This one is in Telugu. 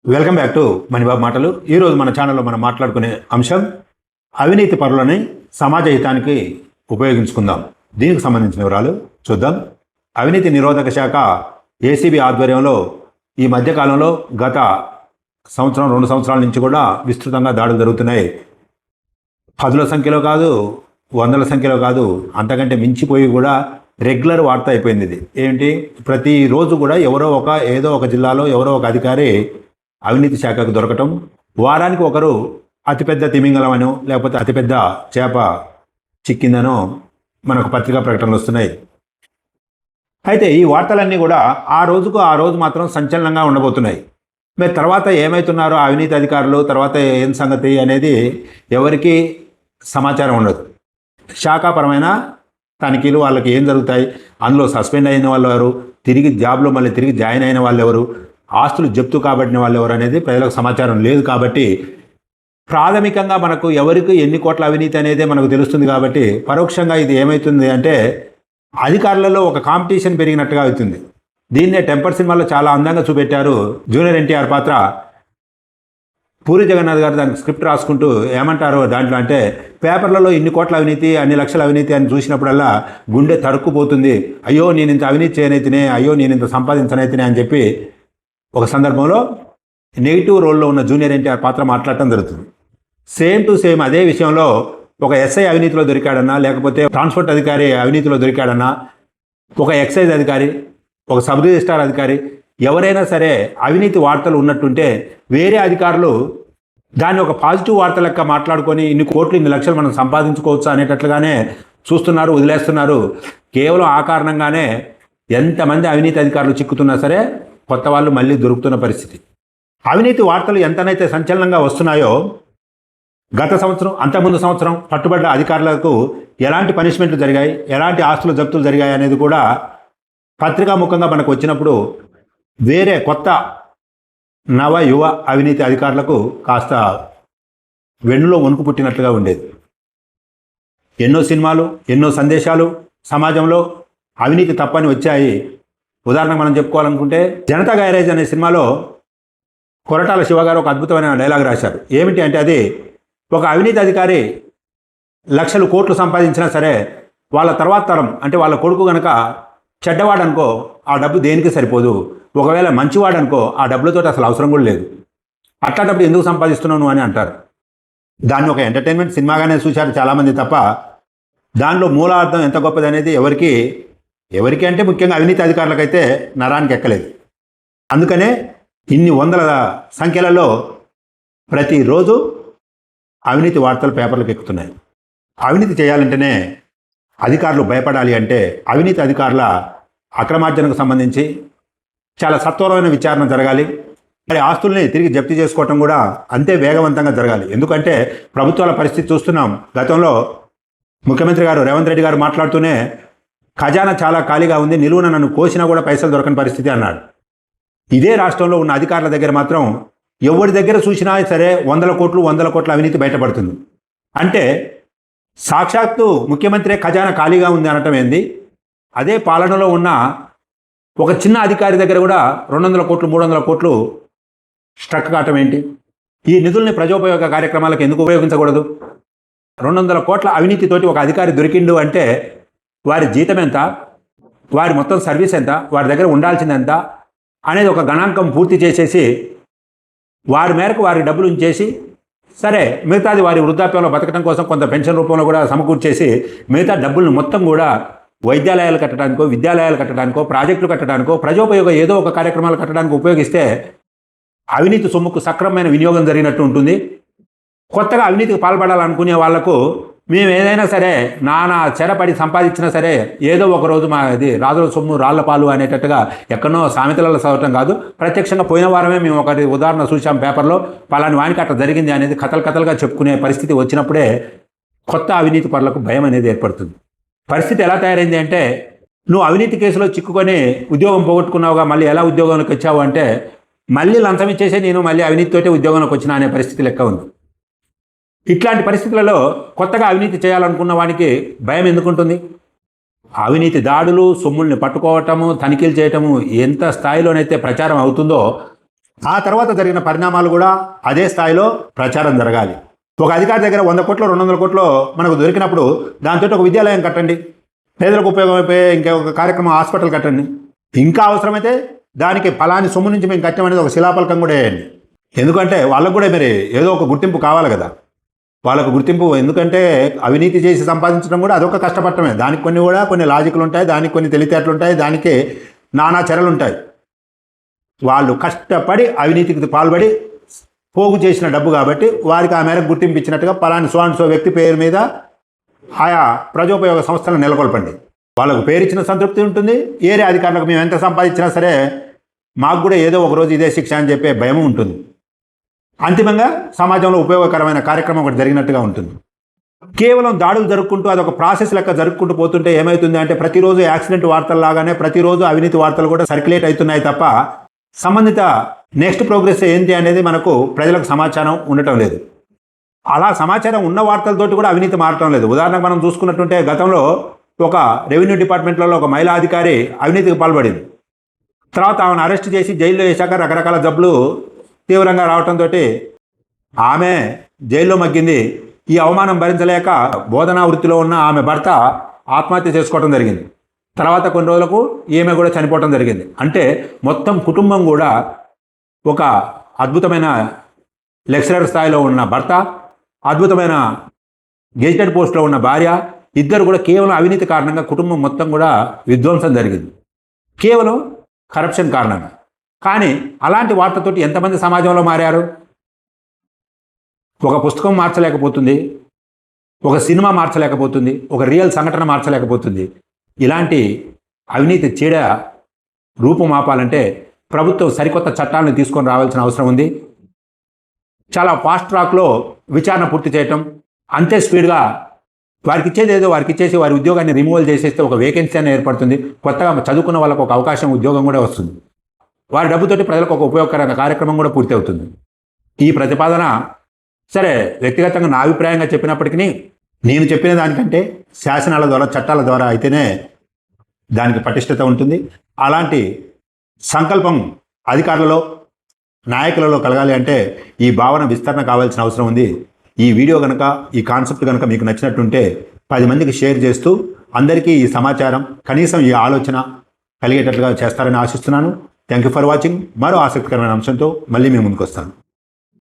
వెల్కమ్ బ్యాక్ టు మణిబాబు మాటలు. ఈరోజు మన ఛానల్లో మనం మాట్లాడుకునే అంశం అవినీతి పరులని సమాజ హితానికి ఉపయోగించుకుందాం. దీనికి సంబంధించిన వివరాలు చూద్దాం. అవినీతి నిరోధక శాఖ ఏసీబీ ఆధ్వర్యంలో ఈ మధ్యకాలంలో గత సంవత్సరం 2 సంవత్సరాల నుంచి కూడా విస్తృతంగా దాడులు జరుగుతున్నాయి. పదుల సంఖ్యలో కాదు, వందల సంఖ్యలో కాదు, అంతకంటే మించిపోయి కూడా రెగ్యులర్ వార్త అయిపోయింది. ఇది ఏంటి, ప్రతిరోజు కూడా ఏదో ఒక జిల్లాలో ఎవరో ఒక అధికారి అవినీతి శాఖకు దొరకటం, వారానికి ఒకరు అతిపెద్ద తిమింగలమనో లేకపోతే అతిపెద్ద చేప చిక్కిందనో మనకు పత్రికా ప్రకటనలు వస్తున్నాయి. అయితే ఈ వార్తలన్నీ కూడా ఆ రోజు మాత్రం సంచలనంగా ఉండబోతున్నాయి. మరి తర్వాత ఏమవుతున్నారో అవినీతి అధికారులు, తర్వాత ఏం సంగతి అనేది ఎవరికి సమాచారం ఉండదు. శాఖాపరమైన తనిఖీలు వాళ్ళకి ఏం జరుగుతాయి, అందులో సస్పెండ్ అయిన వాళ్ళు ఎవరు, తిరిగి జాబ్లో మళ్ళీ తిరిగి జాయిన్ అయిన వాళ్ళు ఎవరు, ఆస్తులు జప్తు కాబట్టిన వాళ్ళు ఎవరు అనేది ప్రజలకు సమాచారం లేదు. కాబట్టి ప్రాథమికంగా మనకు ఎవరికి ఎన్ని కోట్ల అవినీతి అనేది మనకు తెలుస్తుంది. కాబట్టి పరోక్షంగా ఇది ఏమవుతుంది అంటే అధికారులలో ఒక కాంపిటీషన్ పెరిగినట్టుగా అవుతుంది. దీన్నే టెంపర్ సినిమాలో చాలా అందంగా చూపెట్టారు. జూనియర్ ఎన్టీఆర్ పాత్ర పూరి జగన్నాథ్ గారు దానికి స్క్రిప్ట్ రాసుకుంటూ ఏమంటారు దాంట్లో అంటే, పేపర్లలో ఇన్ని కోట్ల అవినీతి, అన్ని లక్షల అవినీతి అని చూసినప్పుడల్లా గుండె తరుక్కుపోతుంది. అయ్యో నేను ఇంత అవినీతి చేయనైతేనే, అయ్యో నేను ఇంత సంపాదించనైతేనే అని చెప్పి ఒక సందర్భంలో నెగిటివ్ రోల్లో ఉన్న జూనియర్ ఎన్టీఆర్ పాత్ర మాట్లాడటం జరుగుతుంది. సేమ్ టు సేమ్ అదే విషయంలో ఒక ఎస్ఐ అవినీతిలో దొరికాడన్నా, లేకపోతే ట్రాన్స్పోర్ట్ అధికారి అవినీతిలో దొరికాడన్నా, ఒక ఎక్సైజ్ అధికారి, ఒక సబ్ రిజిస్ట్రార్ అధికారి, ఎవరైనా సరే అవినీతి వార్తలు ఉన్నట్టుంటే వేరే అధికారులు దాన్ని ఒక పాజిటివ్ వార్త లెక్క మాట్లాడుకొని ఇన్ని కోట్లు ఇన్ని లక్షలు మనం సంపాదించుకోవచ్చు అనేటట్లుగానే చూస్తున్నారు, వదిలేస్తున్నారు. కేవలం ఆ కారణంగానే ఎంతమంది అవినీతి అధికారులు చిక్కుతున్నా సరే కొత్త వాళ్ళు మళ్ళీ దొరుకుతున్న పరిస్థితి. అవినీతి వార్తలు ఎంతనైతే సంచలనంగా వస్తున్నాయో, గత సంవత్సరం అంతకుముందు సంవత్సరం పట్టుబడ్డ అధికారులకు ఎలాంటి పనిష్మెంట్లు జరిగాయి, ఎలాంటి ఆస్తులు జప్తులు జరిగాయి అనేది కూడా పత్రికాముఖంగా మనకు వచ్చినప్పుడు వేరే కొత్త నవ యువ అవినీతి అధికారులకు కాస్త వెన్నులో వణుకు పుట్టినట్లుగా ఉండేది. ఎన్నో సినిమాలు, ఎన్నో సందేశాలు సమాజంలో అవినీతి తప్పని వచ్చాయి. ఉదాహరణకు మనం చెప్పుకోవాలనుకుంటే జనతా గ్యారేజ్ అనే సినిమాలో కొరటాల శివ గారు ఒక అద్భుతమైన డైలాగ్ రాశారు. ఏమిటి అంటే, అది ఒక అవినీతి అధికారి లక్షలు కోట్లు సంపాదించినా సరే వాళ్ళ తర్వాత తరం అంటే వాళ్ళ కొడుకు కనుక చెడ్డవాడనుకో ఆ డబ్బు దేనికి సరిపోదు, ఒకవేళ మంచివాడనుకో ఆ డబ్బులతో అసలు అవసరం కూడా లేదు, అట్లాంటప్పుడు ఎందుకు సంపాదిస్తున్నాను అని అంటారు. దాన్ని ఒక ఎంటర్టైన్మెంట్ సినిమాగానే చూశారు చాలామంది తప్ప దానిలో మూలార్థం ఎంత గొప్పది అనేది ఎవరికి అంటే ముఖ్యంగా అవినీతి అధికారులకైతే నరానికి ఎక్కలేదు. అందుకనే ఇన్ని వందల సంఖ్యలలో ప్రతిరోజు అవినీతి వార్తలు పేపర్లకు ఎక్కుతున్నాయి. అవినీతి చేయాలంటేనే అధికారులు భయపడాలి అంటే అవినీతి అధికారుల అక్రమార్జనకు సంబంధించి చాలా సత్వరమైన విచారణ జరగాలి. మరి ఆస్తుల్ని తిరిగి జప్తు చేసుకోవటం కూడా అంతే వేగవంతంగా జరగాలి. ఎందుకంటే ప్రభుత్వాల పరిస్థితి చూస్తున్నాం. గతంలో ముఖ్యమంత్రి గారు రేవంత్ రెడ్డి గారు మాట్లాడుతూనే ఖజానా చాలా ఖాళీగా ఉంది, నిలువున నన్ను కోసినా కూడా పైసలు దొరకని పరిస్థితి అన్నాడు. ఇదే రాష్ట్రంలో ఉన్న అధికారుల దగ్గర మాత్రం ఎవరి దగ్గర చూసినా సరే వందల కోట్ల అవినీతి బయటపడుతుంది. అంటే సాక్షాత్తు ముఖ్యమంత్రి ఖజానా ఖాళీగా ఉంది అనటం ఏంది, అదే పాలనలో ఉన్న ఒక చిన్న అధికారి దగ్గర కూడా 200 కోట్లు 300 కోట్లు స్ట్రక్ కావటం ఏంటి? ఈ నిధుల్ని ప్రజోపయోగ కార్యక్రమాలకు ఎందుకు ఉపయోగించకూడదు? 200 కోట్ల అవినీతితోటి ఒక అధికారి దొరికిండు అంటే వారి జీతం ఎంత, వారి మొత్తం సర్వీస్ ఎంత, వారి దగ్గర ఉండాల్సింది ఎంత అనేది ఒక గణాంకం పూర్తి చేసేసి వారి మేరకు వారి డబ్బులు ఉంచేసి, సరే మిగతాది వారి వృద్ధాప్యంలో బతకడం కోసం కొంత పెన్షన్ రూపంలో కూడా సమకూర్చేసి మిగతా డబ్బులను మొత్తం కూడా వైద్యాలయాలు కట్టడానికో, విద్యాలయాలు కట్టడానికో, ప్రాజెక్టులు కట్టడానికో, ప్రజోపయోగ ఏదో ఒక కార్యక్రమాలు కట్టడానికి ఉపయోగిస్తే అవినీతి సొమ్ముకు సక్రమమైన వినియోగం జరిగినట్టు ఉంటుంది. కొత్తగా అవినీతికి పాల్పడాలనుకునే వాళ్లకు మేము ఏదైనా సరే నానా చెరపడి సంపాదించినా సరే ఏదో ఒక రోజు ఇది రాజుల సొమ్ము రాళ్ల పాలు అనేటట్టుగా ఎక్కడో సామెతలలో చదవటం కాదు, ప్రత్యక్షంగా పోయిన వారమే మేము ఒకటి ఉదాహరణ చూసాం పేపర్లో, పలాని వానికి అట్లా జరిగింది అనేది కథలుగా చెప్పుకునే పరిస్థితి వచ్చినప్పుడే కొత్త అవినీతి పరులకు భయం అనేది ఏర్పడుతుంది. పరిస్థితి ఎలా తయారైంది అంటే, నువ్వు అవినీతి కేసులో చిక్కుకొని ఉద్యోగం పోగొట్టుకున్నావుగా, మళ్ళీ ఎలా ఉద్యోగంలోకి వచ్చావు అంటే మళ్ళీ లంచం ఇచ్చేసే నేను మళ్ళీ అవినీతితోటే ఉద్యోగంలోకి వచ్చినా అనే పరిస్థితి లెక్క ఉంది. ఇట్లాంటి పరిస్థితులలో కొత్తగా అవినీతి చేయాలనుకున్న వానికి భయం ఎందుకుంటుంది? అవినీతి దాడులు, సొమ్ముల్ని పట్టుకోవటము, తనిఖీలు చేయటము ఎంత స్థాయిలోనైతే ప్రచారం అవుతుందో ఆ తర్వాత జరిగిన పరిణామాలు కూడా అదే స్థాయిలో ప్రచారం జరగాలి. ఒక అధికారి దగ్గర 100 కోట్లు 200 కోట్లు మనకు దొరికినప్పుడు దాంతో ఒక విద్యాలయం కట్టండి, పేదలకు ఉపయోగమైపోయే ఇంకా ఒక కార్యక్రమం హాస్పిటల్ కట్టండి, ఇంకా అవసరమైతే దానికి ఫలాని సొమ్ము నుంచి మేము కట్టామనేది ఒక శిలాఫలకం కూడా వేయండి. ఎందుకంటే వాళ్ళకు కూడా మరి ఏదో ఒక గుర్తింపు కావాలి కదా. వాళ్ళకు గుర్తింపు, ఎందుకంటే అవినీతి చేసి సంపాదించడం కూడా అదొక కష్టపడటమే. దానికి కొన్ని లాజిక్లు ఉంటాయి, దానికి కొన్ని తెలివితేటలు ఉంటాయి, దానికి నానా చర్యలు ఉంటాయి. వాళ్ళు కష్టపడి అవినీతికి పాల్పడి పోగు చేసిన డబ్బు కాబట్టి వారికి ఆ మేరకు గుర్తింపు ఇచ్చినట్టుగా పలాని సో వ్యక్తి పేరు మీద ఆయా ప్రజోపయోగ సంస్థలను నెలకొల్పండి. వాళ్ళకు పేరు ఇచ్చిన సంతృప్తి ఉంటుంది. ఏరియా అధికారులకు మేము ఎంత సంపాదించినా సరే మాకు కూడా ఏదో ఒక రోజు ఇదే శిక్ష అని చెప్పే భయం ఉంటుంది. అంతిమంగా సమాజంలో ఉపయోగకరమైన కార్యక్రమం ఒకటి జరిగినట్టుగా ఉంటుంది. కేవలం దాడులు జరుపుకుంటూ అదొక ప్రాసెస్ లెక్క జరుపుకుంటూ పోతుంటే ఏమవుతుంది అంటే ప్రతిరోజు యాక్సిడెంట్ వార్తలు లాగానే ప్రతిరోజు అవినీతి వార్తలు కూడా సర్క్యులేట్ అవుతున్నాయి తప్ప సంబంధిత నెక్స్ట్ ప్రోగ్రెస్ ఏంటి అనేది మనకు ప్రజలకు సమాచారం ఉండటం లేదు. అలా సమాచారం ఉన్న వార్తలతోటి కూడా అవినీతి మారటం లేదు. ఉదాహరణకు మనం చూసుకున్నట్టుంటే గతంలో ఒక రెవెన్యూ డిపార్ట్మెంట్లలో ఒక మహిళా అధికారి అవినీతికి పాల్పడింది. తర్వాత ఆమెను అరెస్ట్ చేసి జైల్లో వేశాక రకరకాల జబ్బులు తీవ్రంగా రావడంతో ఆమె జైల్లో మగ్గింది. ఈ అవమానం భరించలేక బోధనా వృత్తిలో ఉన్న ఆమె భర్త ఆత్మహత్య చేసుకోవడం జరిగింది. తర్వాత కొన్ని రోజులకు ఈమె కూడా చనిపోవడం జరిగింది. అంటే మొత్తం కుటుంబం కూడా ఒక అద్భుతమైన లెక్చరర్ స్థాయిలో ఉన్న భర్త, అద్భుతమైన గెజిటెడ్ పోస్ట్లో ఉన్న భార్య, ఇద్దరు కూడా కేవలం అవినీతి కారణంగా కుటుంబం మొత్తం కూడా విధ్వంసం జరిగింది, కేవలం కరప్షన్ కారణంగా. కానీ అలాంటి వార్తతోటి ఎంతమంది సమాజంలో మారారు? ఒక పుస్తకం మార్చలేకపోతుంది, ఒక సినిమా మార్చలేకపోతుంది, ఒక రియల్ సంఘటన మార్చలేకపోతుంది. ఇలాంటి అవినీతి చీడ రూపుమాపాలంటే ప్రభుత్వం సరికొత్త చట్టాలను తీసుకొని రావాల్సిన అవసరం ఉంది. చాలా ఫాస్ట్ ట్రాక్లో విచారణ పూర్తి చేయటం, అంతే స్పీడ్గా వారికి ఇచ్చేది ఏదో వారికి ఇచ్చేసి వారి ఉద్యోగాన్ని రిమూవల్ చేసేస్తే ఒక వేకెన్సీ అనేది ఏర్పడుతుంది. కొత్తగా చదువుకున్న వాళ్ళకు ఒక అవకాశం, ఉద్యోగం కూడా వస్తుంది. వారి డబ్బుతోటి ప్రజలకు ఒక ఉపయోగకరమైన కార్యక్రమం కూడా పూర్తి అవుతుంది. ఈ ప్రతిపాదన సరే వ్యక్తిగతంగా నా అభిప్రాయంగా చెప్పినప్పటికీ నేను చెప్పిన దానికంటే శాసనాల ద్వారా, చట్టాల ద్వారా అయితేనే దానికి పటిష్టత ఉంటుంది. అలాంటి సంకల్పం అధికారులలో, నాయకులలో కలగాలి అంటే ఈ భావన విస్తరణ కావాల్సిన అవసరం ఉంది. ఈ వీడియో కనుక, ఈ కాన్సెప్ట్ కనుక మీకు నచ్చినట్టుంటే 10 మందికి షేర్ చేస్తూ అందరికీ ఈ సమాచారం, కనీసం ఈ ఆలోచన కలిగేటట్లుగా చేస్తారని ఆశిస్తున్నాను. Thank you for watching. మరో ఆసక్తికరమైన అంశంతో మళ్ళీ మేము ముందుకు వస్తాను.